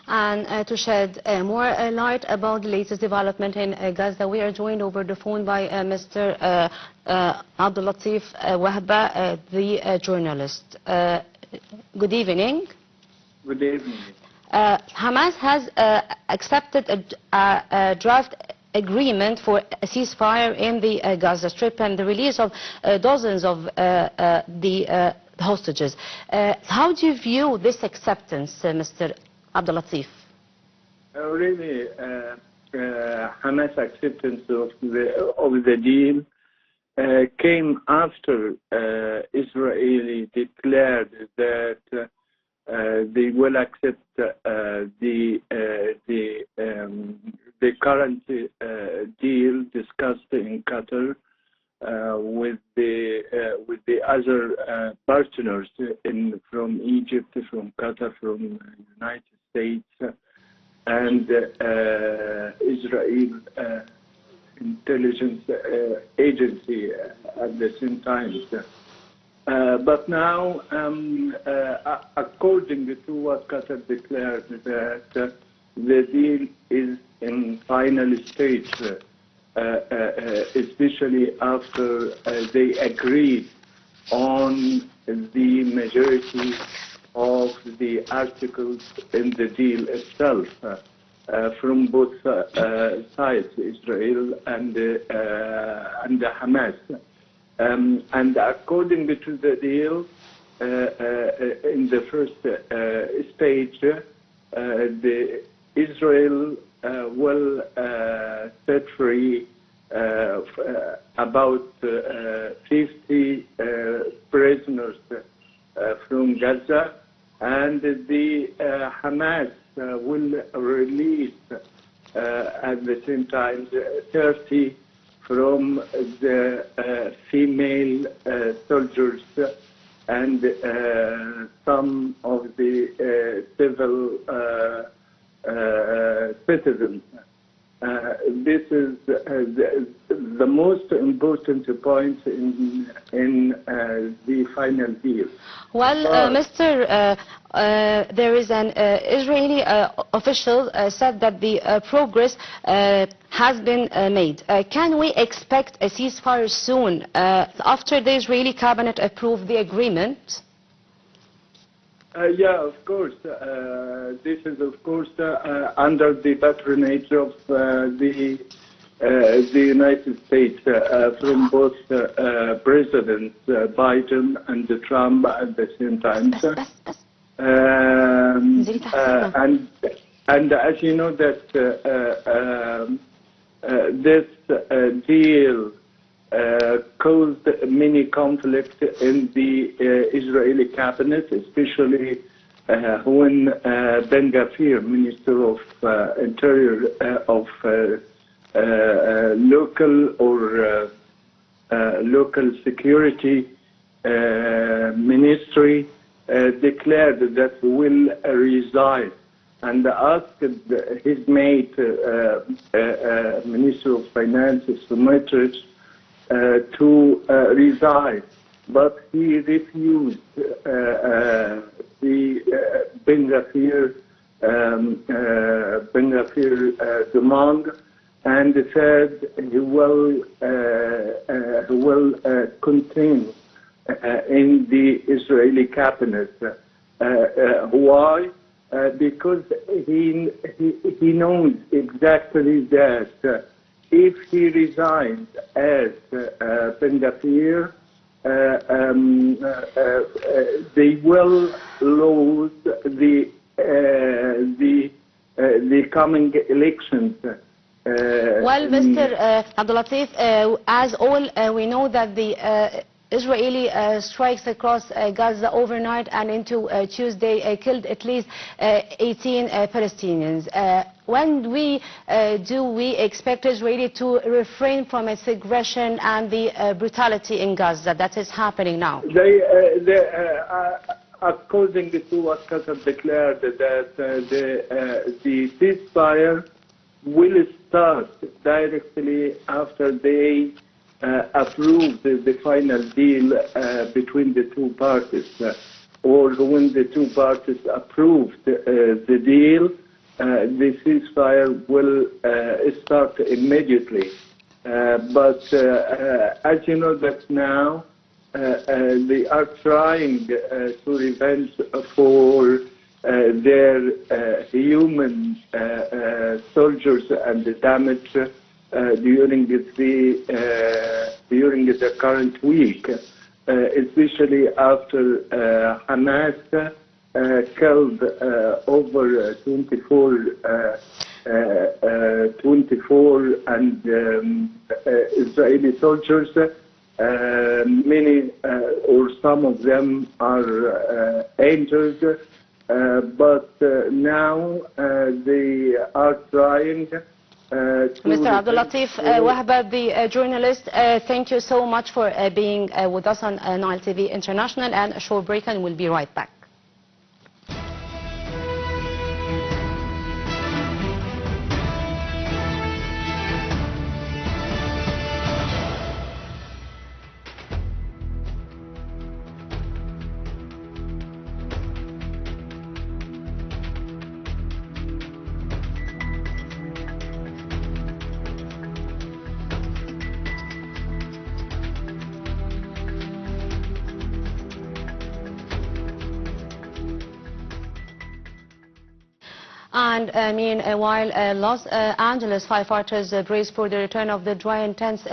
And to shed more light about the latest development in Gaza, we are joined over the phone by Mr. Abdellatif Wahba, the journalist. Good evening. Good evening. Hamas has accepted a draft agreement for a ceasefire in the Gaza Strip and the release of dozens of the hostages. How do you view this acceptance, Mr. Abdellatif? Really, Hamas acceptance of the deal came after Israel declared that they will accept the current deal discussed in Qatar with the other partners from Egypt, from Qatar, from United States, and Israel intelligence agency at the same time. But now, according to what Qatar declared, that the deal is in final stage, especially after they agreed on the majority of the articles in the deal itself from both sides, Israel and Hamas. And according to the deal, in the first stage, Israel will set free about 50 prisoners from Gaza, and the Hamas will release at the same time 30 from the female soldiers and some of the civil citizens. This is the most important point in the final deal. Well, Mr. There is an Israeli official said that the progress has been made. Can we expect a ceasefire soon after the Israeli cabinet approved the agreement? Yeah, of course. This is, of course, under the patronage of the United States from both Presidents Biden and Trump at the same time. And as you know that this deal caused many conflicts in the Israeli cabinet, especially when Ben Gvir, Minister of Interior of local security ministry, declared that he will resign and asked his mate, Minister of Finance, Smotrich, to resign, but he refused the Ben Gvir demand and said he will continue in the Israeli cabinet. Why? Because he knows exactly that if he resigns as Ben Gvir, they will lose the coming elections. Well, Mr. Abdellatif, as all we know that the Israeli strikes across Gaza overnight and into Tuesday killed at least 18 Palestinians. When do we expect Israel to refrain from its aggression and the brutality in Gaza that is happening now? According to what Qatar declared, that the ceasefire will start directly after they approve the final deal between the two parties, or when the two parties approved the deal, the ceasefire will start immediately. But as you know that now they are trying to revenge for their human soldiers and the damage during the current week, especially after Hamas killed over 24 Israeli soldiers. Many or some of them are injured, but now they are trying Mr. Abdellatif, Wahba, the journalist, thank you so much for being with us on Nile TV International, and a short break and we'll be right back. And meanwhile, Los Angeles firefighters brace for the return of the dry intense